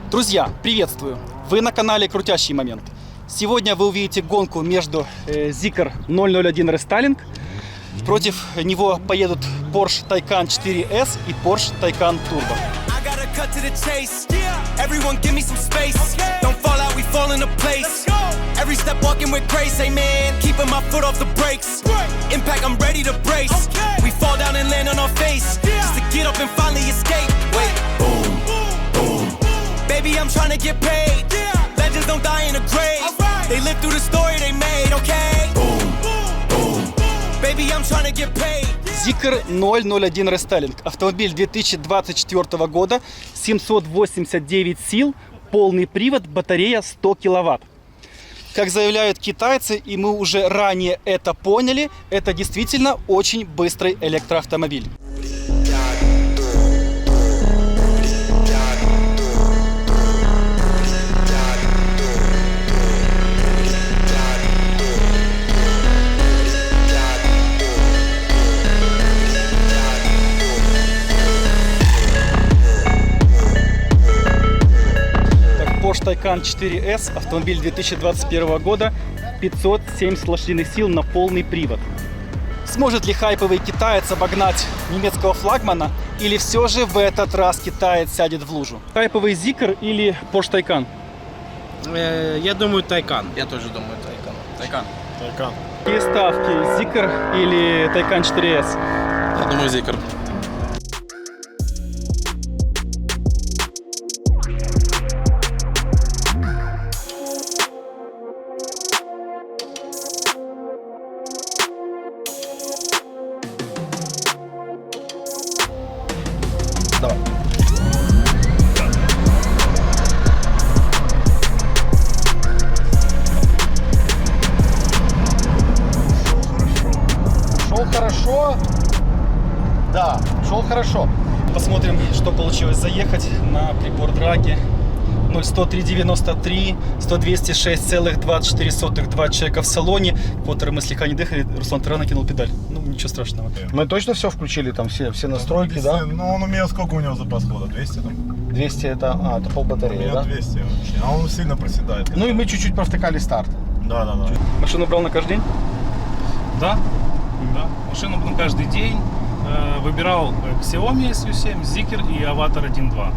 Друзья, приветствую! Вы на канале Крутящий Момент. Сегодня вы увидите гонку между Zeekr 001 Restyling. Против него поедут Porsche Taycan 4S и Porsche Taycan Turbo. Cut to the chase. Everyone give me some space. Don't fall out, we fall into place. Every step walking with grace, amen. Keeping my foot off the brakes. Impact, I'm ready to brace. We fall down and land on our face. Just to get up and finally escape. Wait, boom, boom. Baby, I'm trying to get paid. Legends don't die in a grave. They live through the story they made, okay? Boom, boom. Baby, I'm trying to get paid. Zeekr 001 Restyling. Автомобиль 2024 года, 789 сил, полный привод, батарея 100 киловатт. Как заявляют китайцы, и мы уже ранее это поняли, это действительно очень быстрый электроавтомобиль. Porsche Taycan 4S, автомобиль 2021 года, 570 лошадиных сил на полный привод. Сможет ли хайповый китаец обогнать немецкого флагмана, или все же в этот раз китаец сядет в лужу? Хайповый Zeekr или Porsche Taycan? Я думаю, Taycan. Я тоже думаю, Taycan. Какие ставки, Zeekr или Taycan 4S? Я думаю, Zeekr. Давай. Шел хорошо. Да, шел хорошо. Посмотрим, что получилось заехать на прибор драги. 0,103,93, 100-206,24, 2 человека в салоне. Квотеры мы слегка не дыхали, Руслан ты рано кинул педаль. Ну, ничего страшного. Мы точно все включили, там все настройки, да? Ну, он умеет, сколько у него запас хода? 200 там? 200 это полбатареи, да? 200 вообще. А он сильно проседает. Ну и мы чуть-чуть провтыкали старт. Да. Машину брал на каждый день? Да. Машину на каждый день. Выбирал Xiaomi SU7, Zeekr и Avatar 1.2.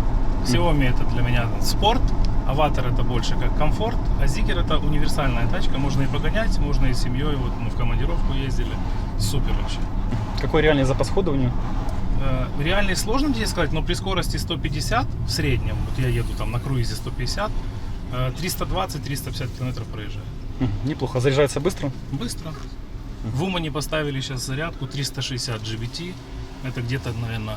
Xiaomi это для меня спорт, Avatar это больше как комфорт, а Zeekr это универсальная тачка, можно и погонять, можно и с семьей, вот мы в командировку ездили, супер вообще. Какой реальный запас хода у нее? Реальный сложно здесь сказать, но при скорости 150 в среднем, вот я еду там на круизе 150, 320-350 км проезжаю. Неплохо. Заряжается быстро? Быстро. В Умане поставили сейчас зарядку 360 GBT. Это где-то, наверное,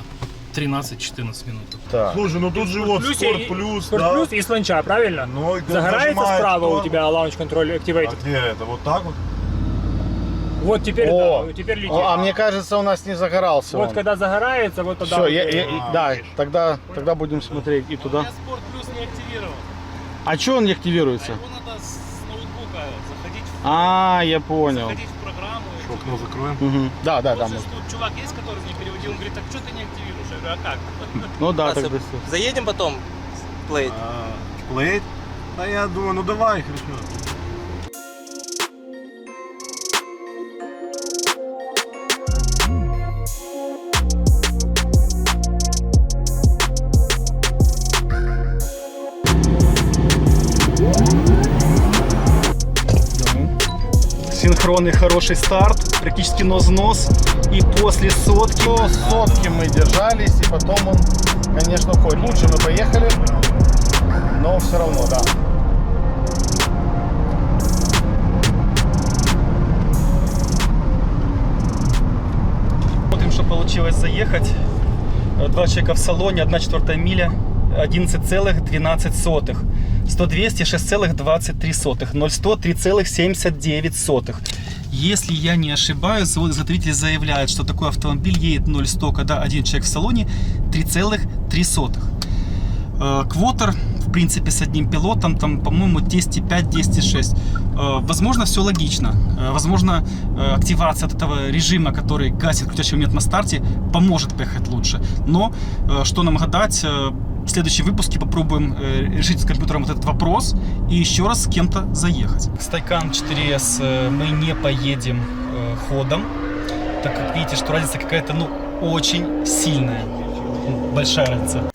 13-14 минут. Так. Слушай, ну тут же вот Sport Plus, Sport да. Plus и с ланча, правильно? Ну, и Загорается нажимает, справа то- у тебя Launch Control А Activated. где это? Вот так вот? Вот теперь, О, да, теперь летит. А мне кажется, у нас не загорался Вот он. когда загорается, вот тогда... Все, вот, да, тогда будем смотреть и туда. Я Sport Plus не активировал. А что он не активируется? Его надо с ноутбука заходить Я понял. в программу. Окно закроем. Мгм. Да, Вот мы. сейчас тут чувак есть, который мне переводил, он говорит, так что ты не активируешь? Я говорю, а как? Ну да, Вася, тогда. заедем потом плейт. Плейт? Да я думаю, ну давай, хорошо. Синхронный хороший старт, практически нос-нос. И после сотки... До сотки мы держались, и потом он, конечно, уходит. Лучше мы поехали, но все равно, да. Смотрим, что получилось заехать. 2 человека в салоне, 1/4 миля, 11,12. 100-200, 6,23. 0-100, 3,79. Если я не ошибаюсь, завод-изготовитель заявляет, что такой автомобиль едет 0-100, когда один человек в салоне, 3,3. Квотер, в принципе, с одним пилотом, там, по-моему, 10,5-10,6. Возможно, все логично. Возможно, активация от этого режима, который гасит крутящий момент на старте, поможет поехать лучше. Но, что нам гадать, В следующем выпуске попробуем решить с компьютером вот этот вопрос и еще раз с кем-то заехать. С Taycan 4S мы не поедем ходом, так как видите, что разница какая-то, ну, очень сильная. Большая разница.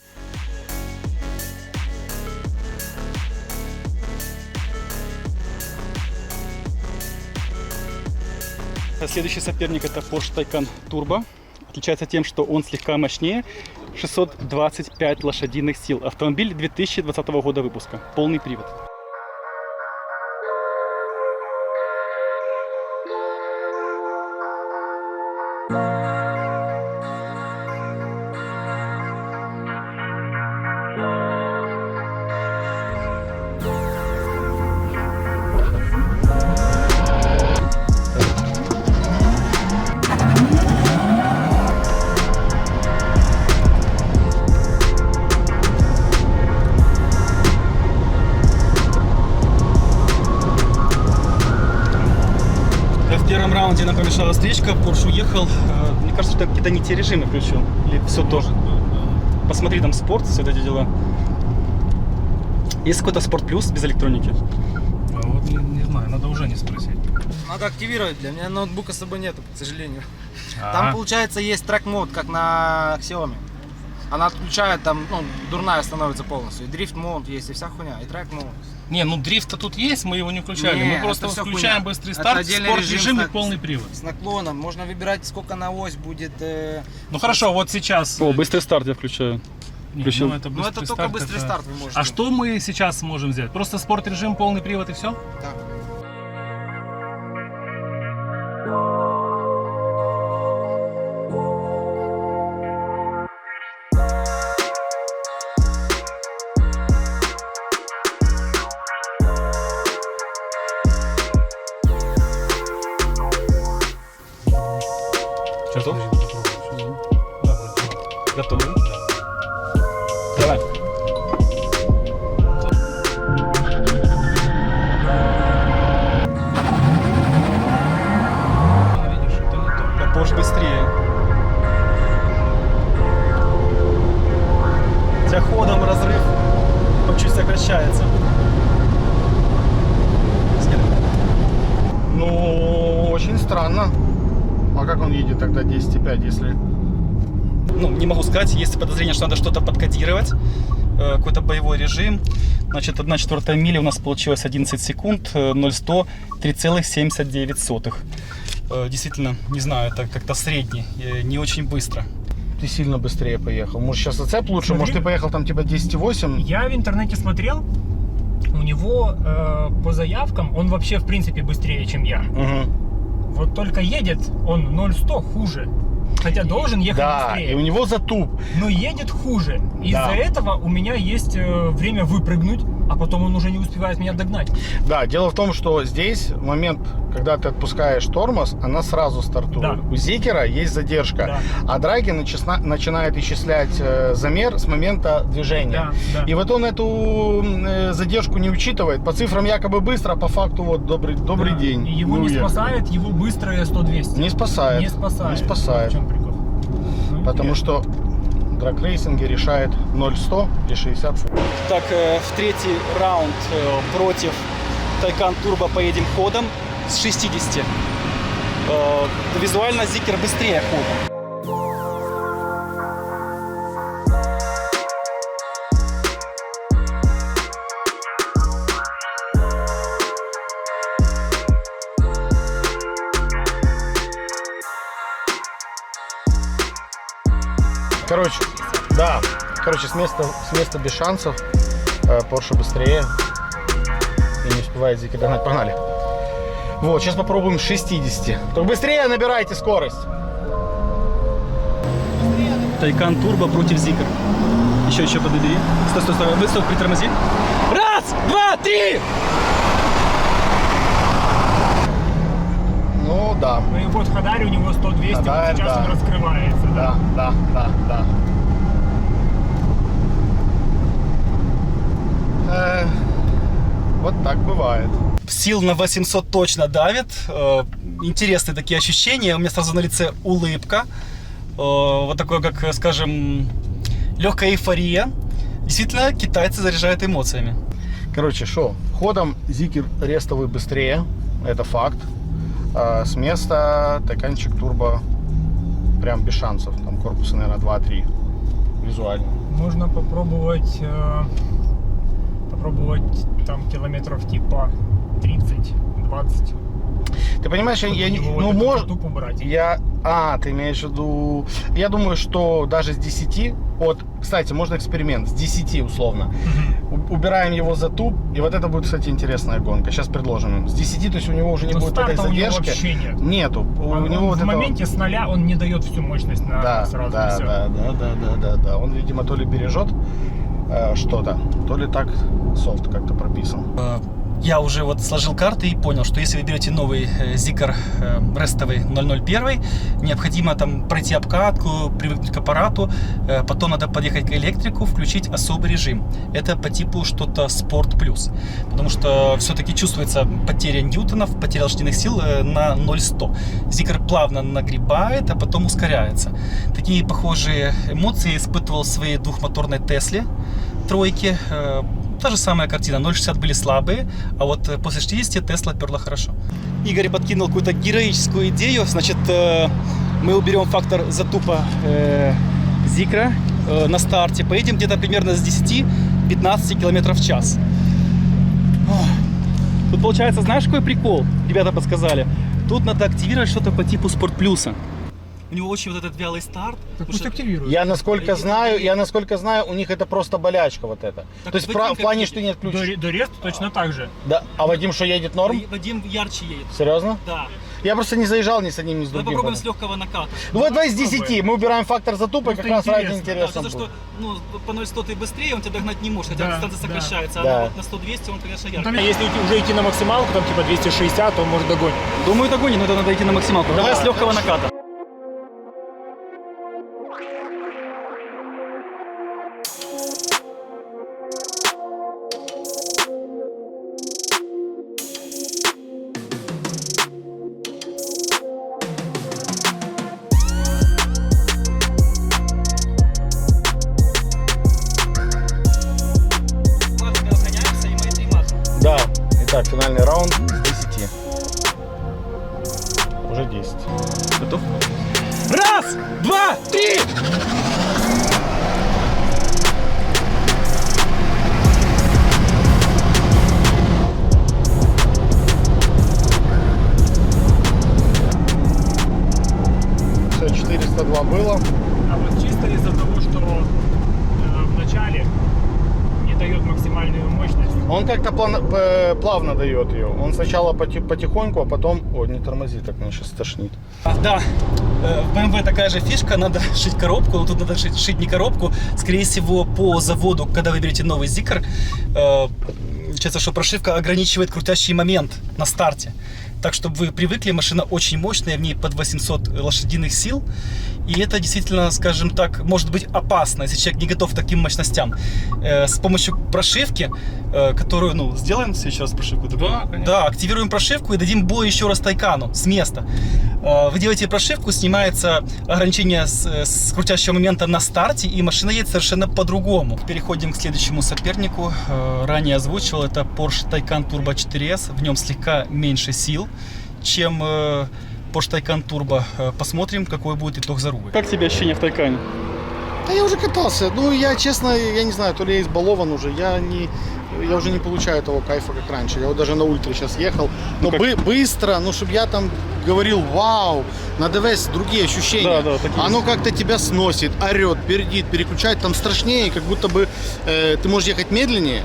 Следующий соперник — это Porsche Taycan Turbo. Отличается тем, что он слегка мощнее. 625 лошадиных сил. Автомобиль 2020 года выпуска. Полный привод. В первом раунде нам помешала встречка, Porsche уехал. Мне кажется, что какие-то не те режимы включил. Или все то. Посмотри, там спорт, все эти дела. Есть какой-то спорт плюс без электроники? А вот не знаю, надо уже не спросить. Надо активировать, для меня ноутбука с собой нету, к сожалению. А. Там, получается, есть трек-мод, как на Xiaomi. Она отключает, там, ну, дурная становится полностью. И дрифт-мод есть, и вся хуйня, и трек-мод. Не, ну дрифт-то тут есть, мы его не включали. Не, Мы просто это всё включаем хуйня. быстрый Это старт, отдельный спорт-режим и режим полный привод. С наклоном, можно выбирать, сколько на ось будет. Ну хорошо, вот сейчас... О, быстрый старт я включаю. Не, включил. ну это Ну, это быстрый только старт, быстрый это- старт вы можете. А что мы сейчас можем взять? Просто спорт-режим, полный привод и все? Да. Готов? Да, вроде. Готовы? Давай. Видишь, это не то. Да, Porsche быстрее. Хотя ходом разрыв чуть сокращается. Ну, очень странно. А как он едет тогда 10,5, если... Ну, не могу сказать, есть подозрение, что надо что-то подкодировать, какой-то боевой режим. Значит, 1/4 мили у нас получилось 11 секунд, 0-100 3,79. Действительно, не знаю, это как-то средний, не очень быстро. Ты сильно быстрее поехал. Может, сейчас зацеп лучше? Смотри. Может, ты поехал там типа 10,8? Я в интернете смотрел, у него по заявкам он вообще в принципе быстрее, чем я. Угу. Вот только едет он 0-100 хуже. Хотя должен ехать Да, быстрее. и у него затуп. Но едет хуже. Из-за Да. этого у меня есть время выпрыгнуть, а потом он уже не успевает меня догнать. Да, дело в том, что здесь в момент, когда ты отпускаешь тормоз, она сразу стартует. Да. У Зикера есть задержка, Да. а Драги начинает исчислять замер с момента движения. Да, да. И вот он эту задержку не учитывает. По цифрам якобы быстро, а по факту вот добрый Да. день. И его мы не уехали. спасает его быстрое 100-200. Не спасает. Не спасает. Не спасает. В чем прикол? Ну, Потому интересно. что драг-рейсинге решает 0-100 и 60 футов. Так, в третий раунд против Taycan Turbo поедем ходом с 60. Визуально Зикер быстрее ходом. Короче, да. Короче, с места без шансов. Porsche быстрее. И не успевает Зикер догнать. Погнали. Вот, сейчас попробуем с 60. Только быстрее набирайте скорость. Taycan Turbo против Зикер. Еще подбери. Стой. Высок, притормози. Раз, два, три! Ну да. Ну и вот Хадарь у него 100-200, Хадарь, вот сейчас да. он раскрывается. Да. Вот так бывает. Сил на 800 точно давит. Интересные такие ощущения. У меня сразу на лице улыбка. Вот такое, как, скажем, легкая эйфория. Действительно, китайцы заряжают эмоциями. Короче, что? Ходом Зикер рестовый быстрее, это факт. А с места Тайканчик турбо прям без шансов. Там корпусы, наверное, 2-3 визуально. Можно попробовать там километров типа 30-20. Ты понимаешь, я не... Ну, может... тупо брать. Ты имеешь в виду... Я думаю, что даже с 10... Вот, кстати, можно эксперимент. С 10 условно. Убираем его за туп. И вот это будет, кстати, интересная гонка. Сейчас предложим им. С 10, то есть у него уже не Но будет этой старта у него задержки. вообще нет. Нету. У него вот в этого- моменте с 0 он не дает всю мощность на Да, сразу. да, и всё. да. Он, видимо, то ли бережет что-то, то ли так софт как-то прописан. Я уже вот сложил карты и понял, что если вы берете новый Zikr рестовый 001, необходимо там пройти обкатку, привыкнуть к аппарату, потом надо подъехать к электрику, включить особый режим. Это по типу что-то Sport Plus, потому что все-таки чувствуется потеря ньютонов, потеря лошадиных сил на 0-100. Zikr плавно нагребает, а потом ускоряется. Такие похожие эмоции я испытывал в своей двухмоторной Тесле тройке. Та же самая картина, 0,60 были слабые, а вот после 60 Тесла перла хорошо. Игорь подкинул какую-то героическую идею, значит, мы уберем фактор затупа Zikr на старте, поедем где-то примерно с 10-15 км в час. Тут получается, знаешь, какой прикол? Ребята подсказали. Тут надо активировать что-то по типу Sport Plus. У него очень вот этот вялый старт. Так пусть активирует. Я насколько знаю, у них это просто болячка вот это. Так То есть Вадим в плане, что не отключишь. До реста точно так же. Да. А Вадим что, едет норм? Вадим ярче едет. Серьезно? Да. Я просто не заезжал ни с одним, ни с Давай другим. попробуем с легкого наката. Ну вот давай с 10. Мы убираем фактор затупа, и как Просто раз ради интересно. Да, интереса потому что будет. ну, по 0,100 ты быстрее, он тебя догнать не может, хотя Да, дистанция да. сокращается. Да. А вот на 100-200 он, конечно, яркий. Там, если уже идти на максималку, там типа 260, то он может догонит. Думаю, догонит, но это надо идти на максималку. Давай с легкого наката. Ладно, разгоняемся, и мы 3 маха. Да. Итак, финальный раунд с 10. Уже 10. Готов? Раз, два, три! Все, 402 было. А вот чисто из-за того, что в начале не дает максимальную мощность. Он как-то плавно дает ее. Он сначала потихоньку, а потом... О, не тормози, так меня сейчас тошнит. Да, в BMW такая же фишка, надо шить коробку, но тут надо шить не коробку. Скорее всего, по заводу, когда вы берете новый Zikr, получается, что прошивка ограничивает крутящий момент на старте. Так, чтобы вы привыкли, машина очень мощная, в ней под 800 лошадиных сил. И это действительно, скажем так, может быть опасно, если человек не готов к таким мощностям. С помощью прошивки, которую, ну, сделаем сейчас прошивку? Да, конечно. Да, активируем прошивку и дадим бой еще раз Тайкану с места. Вы делаете прошивку, снимается ограничение с крутящего момента на старте, и машина едет совершенно по-другому. Переходим к следующему сопернику. Ранее озвучивал, это Porsche Taycan Turbo 4S. В нем слегка меньше сил, чем Porsche Taycan Turbo. Посмотрим, какой будет итог зарубы. Как тебе ощущения в Тайкане? Да я уже катался. Ну, я, честно, я не знаю, то ли я избалован уже. Я уже не получаю того кайфа, как раньше. Я вот даже на ультре сейчас ехал. Но быстро, ну, чтобы я там говорил, вау, надо весь другие ощущения. Да, такие Оно как-то тебя сносит, орет, пердит, переключает. Там страшнее, как будто бы ты можешь ехать медленнее,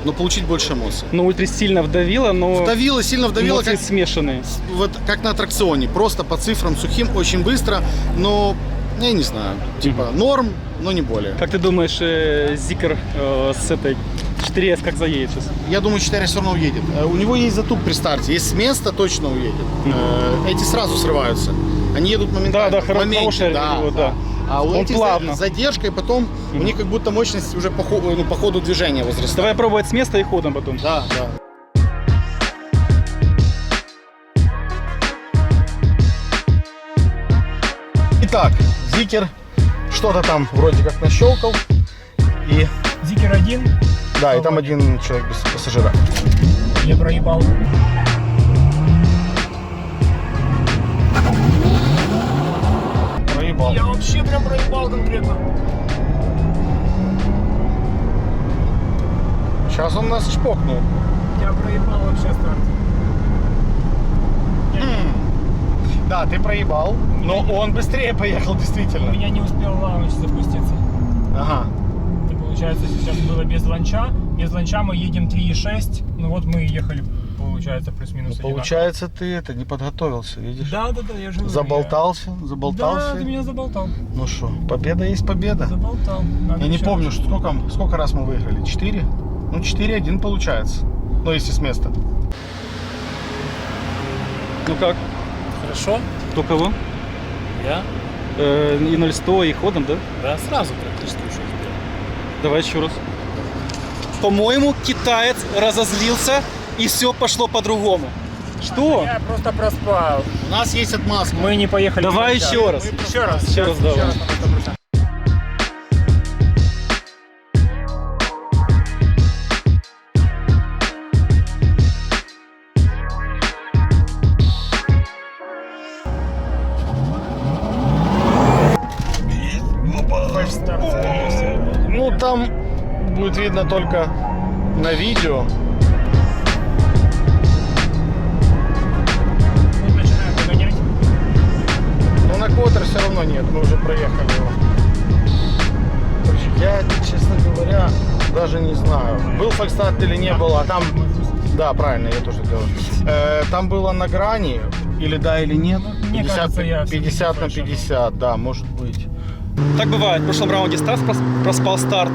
но получить больше эмоций. На ультре сильно вдавило, но Сильно вдавило, эмоции как, смешанные. вот, как на аттракционе. Просто по цифрам сухим, очень быстро, но, я не знаю, типа норм, но не более. Как ты думаешь, Zikr с этой 4S как заедет сейчас? Я думаю, 4 все равно уедет. У него есть затуп при старте. Есть с места, точно уедет. Эти сразу срываются. Они едут моментально. Да, в моменте. хорошая его, да. А у Он этих плавно. с задержкой потом у них как будто мощность уже по ходу движения возрастает. Давай пробовать с места и ходом потом. Да. Итак, Zikr что-то там вроде как нащелкал. И Зикер 1, Да, и там один человек без пассажира. я проебал. Проебал. Я вообще прям проебал конкретно. Сейчас он нас чпокнул. Я проебал вообще старт. Да, ты проебал, но он быстрее поехал, У действительно. меня не успел лаунч запуститься. Ага. И получается, сейчас было без ланча. Без ланча мы едем 3,6. Ну вот мы ехали, получается, плюс-минус. Получается, ты это не подготовился, видишь? Да, я же говорю, Заболтался, Да, заболтался. ты меня заболтал. Ну что, победа есть победа. Заболтал. Надо Я не еще помню, раз. сколько раз мы выиграли. 4? Ну, 4-1 получается. Ну, если с места. Ну как? Хорошо. Кто кого? Я? И 0-100, и ходом, да? Да, сразу практически ушел вперед. Давай еще раз. По-моему, китаец разозлился, и все пошло по-другому. Что? Я просто проспал. У нас есть отмазка. Мы не поехали. Давай туда. еще раз. Еще раз. Еще раз давай. на 100%. Фальстарт, скорее всего. Ну, там будет видно только на видео. Мы начинаем догонять. Но на квотер все равно нет, мы уже проехали его. Короче, я, честно говоря, даже не знаю, был фальстарт или не было. А там, да, правильно, я тоже делаю. Там было на грани, или да, или нет. Мне 50, кажется, я 50 на всё-таки 50, да, может быть. Так бывает. В прошлом раунде Стас проспал старт.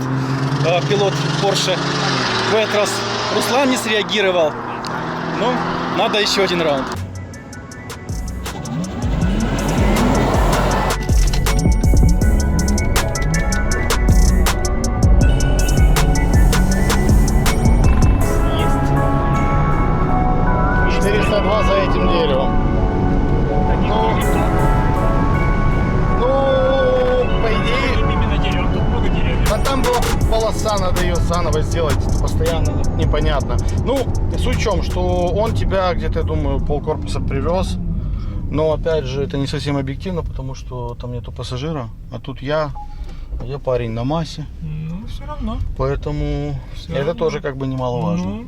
Пилот Porsche. В этот раз Руслан не среагировал. Ну, надо еще один раунд. Есть. 402 за этим деревом. Ну, по идее, Именно дерево. Тут много деревьев. да там была полоса, надо ее заново сделать, постоянно непонятно. Ну, суть в чем, что он тебя где-то, я думаю, полкорпуса привез. Но опять же, это не совсем объективно, потому что там нету пассажира, а тут я парень на массе, Ну, все равно. поэтому Всё это равно. тоже как бы немаловажно. Ну,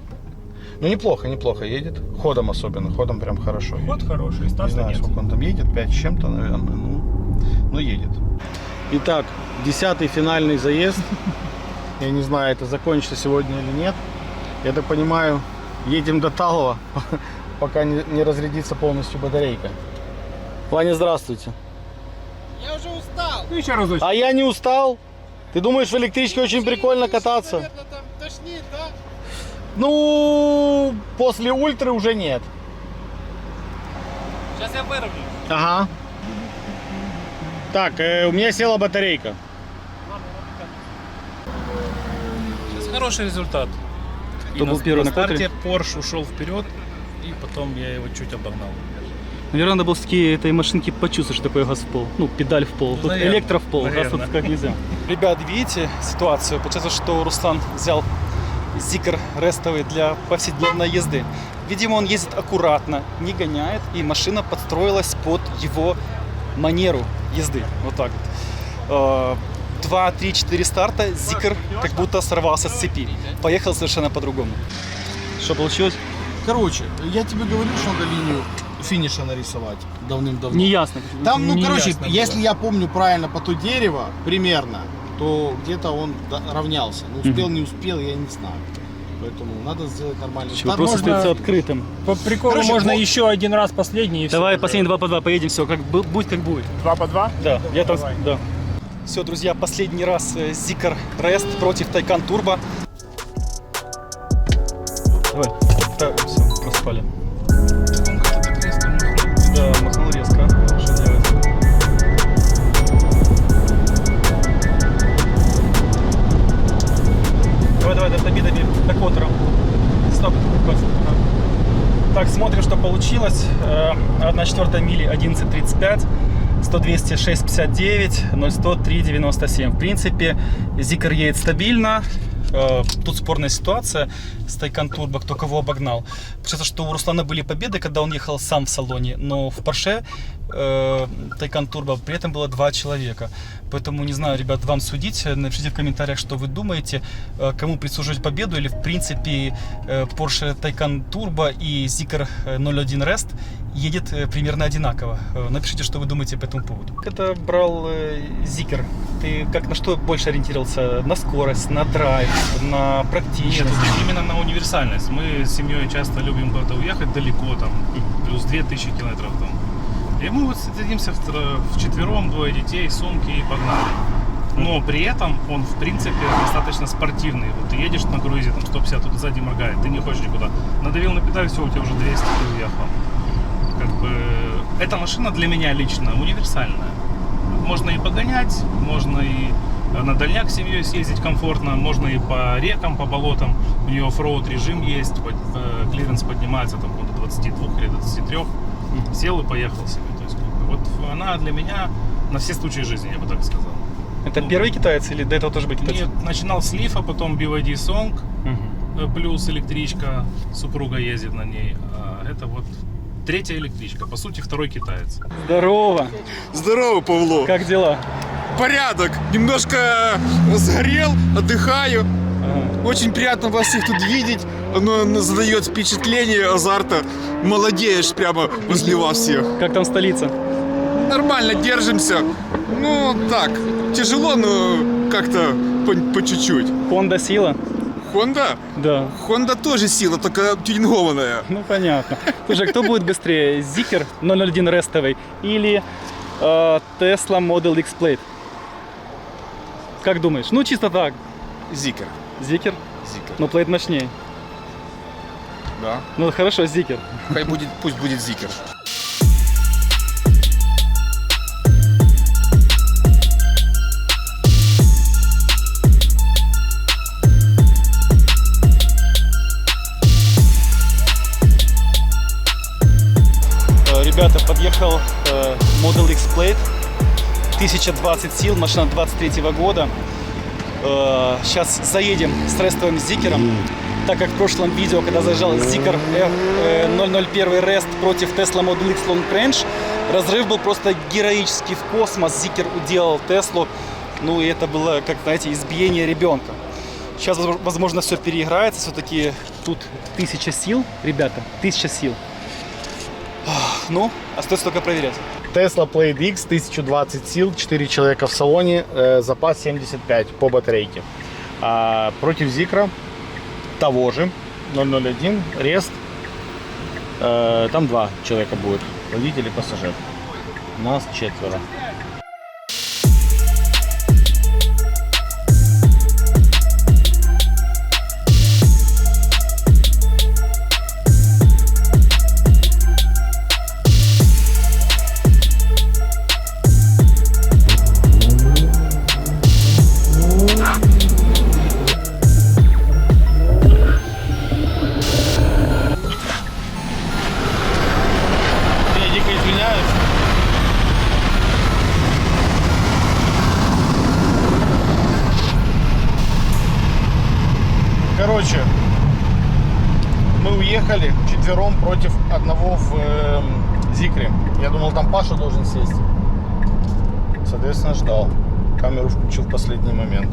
Ну, неплохо едет, ходом особенно, ходом прям хорошо едет. ход хороший, Не старта знаю, нет. сколько он там едет, 5 с чем-то, наверное, ну едет. Итак, 10-й финальный заезд. Я не знаю, это закончится сегодня или нет. Я так понимаю, едем до Талова, пока не разрядится полностью батарейка. Ваня, здравствуйте. Ну, еще разочек. А я не устал. Ты думаешь, в электричке очень прикольно кататься? Ну, после ультры уже нет. Сейчас я выровняю. Ага. Так, у меня села батарейка. Сейчас хороший результат. Кто был первый на на квотере? старте Porsche ушел вперед, и потом я его чуть обогнал. Наверное, надо было все-таки этой машинки почувствовать, что такое газ в пол. Ну, педаль в пол. Тут Наверное. электро в пол, газ тут Наверное. как нельзя. Ребят, видите ситуацию? Получается, что Руслан взял Зикр рестовый для повседневной езды. Видимо, он ездит аккуратно, не гоняет, и машина подстроилась под его манеру езды. Вот так вот. 2, 3, 4 старта, Зикр как будто сорвался с цепи. Поехал совершенно по-другому. Что получилось? Короче, я тебе говорил, что надо линию финиша нарисовать давным-давно. Неясно. Там, ну, Не короче, ясно если было. я помню правильно по то дерево, примерно, то где-то он равнялся. Ну, успел, не успел, я не знаю. Поэтому надо сделать нормальный старт. Вопрос можно- остается открытым. По приколу Короче, можно вот- еще один раз последний. И всё Давай уже. последние 2 по 2 поедем, все, как будет, как будет. 2 по 2? Да, я там, Давай. да. Все, друзья, последний раз Зикр Рест против Тайкан Турбо. Давай. Так, все, проспали. Он как-то так резко махнул. Да, махнул резко. Что делать? Давай, доби. До квотера. Стоп. Так, смотрим, что получилось. 1/4 мили 11.35. 100-200 6,59, 0-100 3,97. В принципе, Zikr едет стабильно. Тут спорная ситуация с Taycan Turbo, кто кого обогнал. Кажется, что у Руслана были победы, когда он ехал сам в салоне, но в Porsche Taycan Turbo при этом было 2 человека. Поэтому не знаю, ребят, вам судить. Напишите в комментариях, что вы думаете, кому присуживать победу, или в принципе Porsche Taycan Turbo и Zikr 01 Rest едет примерно одинаково. Напишите, что вы думаете по этому поводу. Это брал Zikr. Ты как на что больше ориентировался? На скорость, на драйв, на практичность? Нет, именно на универсальность. Мы с семьей часто любим куда-то уехать далеко, там, плюс 2000 километров там. И мы вот садимся вчетвером, 2 детей, сумки и погнали. Но при этом он, в принципе, достаточно спортивный. Вот ты едешь на круизе, там 150, тут сзади моргает, ты не хочешь никуда. Надавил на педаль, все, у тебя уже 200, ты уехал. Как бы, эта машина для меня лично универсальная. Можно и погонять, можно и на дальняк с семьей съездить комфортно, можно и по рекам, по болотам. У нее оффроуд режим есть, клиренс поднимается там до 22 или 23. Сел и поехал себе. То есть, вот она для меня на все случаи жизни, я бы так сказал. Это первый китаец или до этого тоже был китаец? Нет, начинал с лифа, потом BYD Song, плюс электричка, супруга ездит на ней. А это вот 3-я электричка, по сути 2-й китаец. Здорово! Здорово, Павло. Как дела? Порядок. Немножко сгорел, отдыхаю. Очень приятно вас всех тут видеть. Оно задает впечатление азарта. Молодеешь прямо возле вас всех. Как там столица? Нормально держимся. Ну, так, тяжело, но как-то по чуть-чуть. Honda сила? Honda? Да. Honda тоже сила, только тюнингованная. Ну понятно. Слушай, кто будет быстрее? Zikr 001 рестовый или Tesla Model X Plate? Как думаешь? Ну чисто так. Zikr. Zikr? Zikr. Но Plate мощнее. Да. Ну хорошо, Zikr. Пусть будет Zikr. Ребята, подъехал Model X Plate, 1020 сил, машина 23 года. Сейчас заедем с рестовым Zikr. Так как в прошлом видео, когда заезжал Zikr 001 Rest против Tesla Model X Long Range, разрыв был просто героический в космос. Zikr уделал Теслу. Ну и это было, как знаете, избиение ребенка. Сейчас, возможно, все переиграется. Все-таки тут 1000 сил, ребята, 1000 сил. Ну, остается только проверять. Tesla Plate X, 1020 сил, 4 человека в салоне, запас 75 по батарейке. Против Zikr того же, 001, Rest, там 2 человека будет, водитель и пассажир. Нас 4. Короче, мы уехали вчетвером против одного в Zikr. Я думал, там Паша должен сесть. Соответственно, ждал. Камеру включил в последний момент.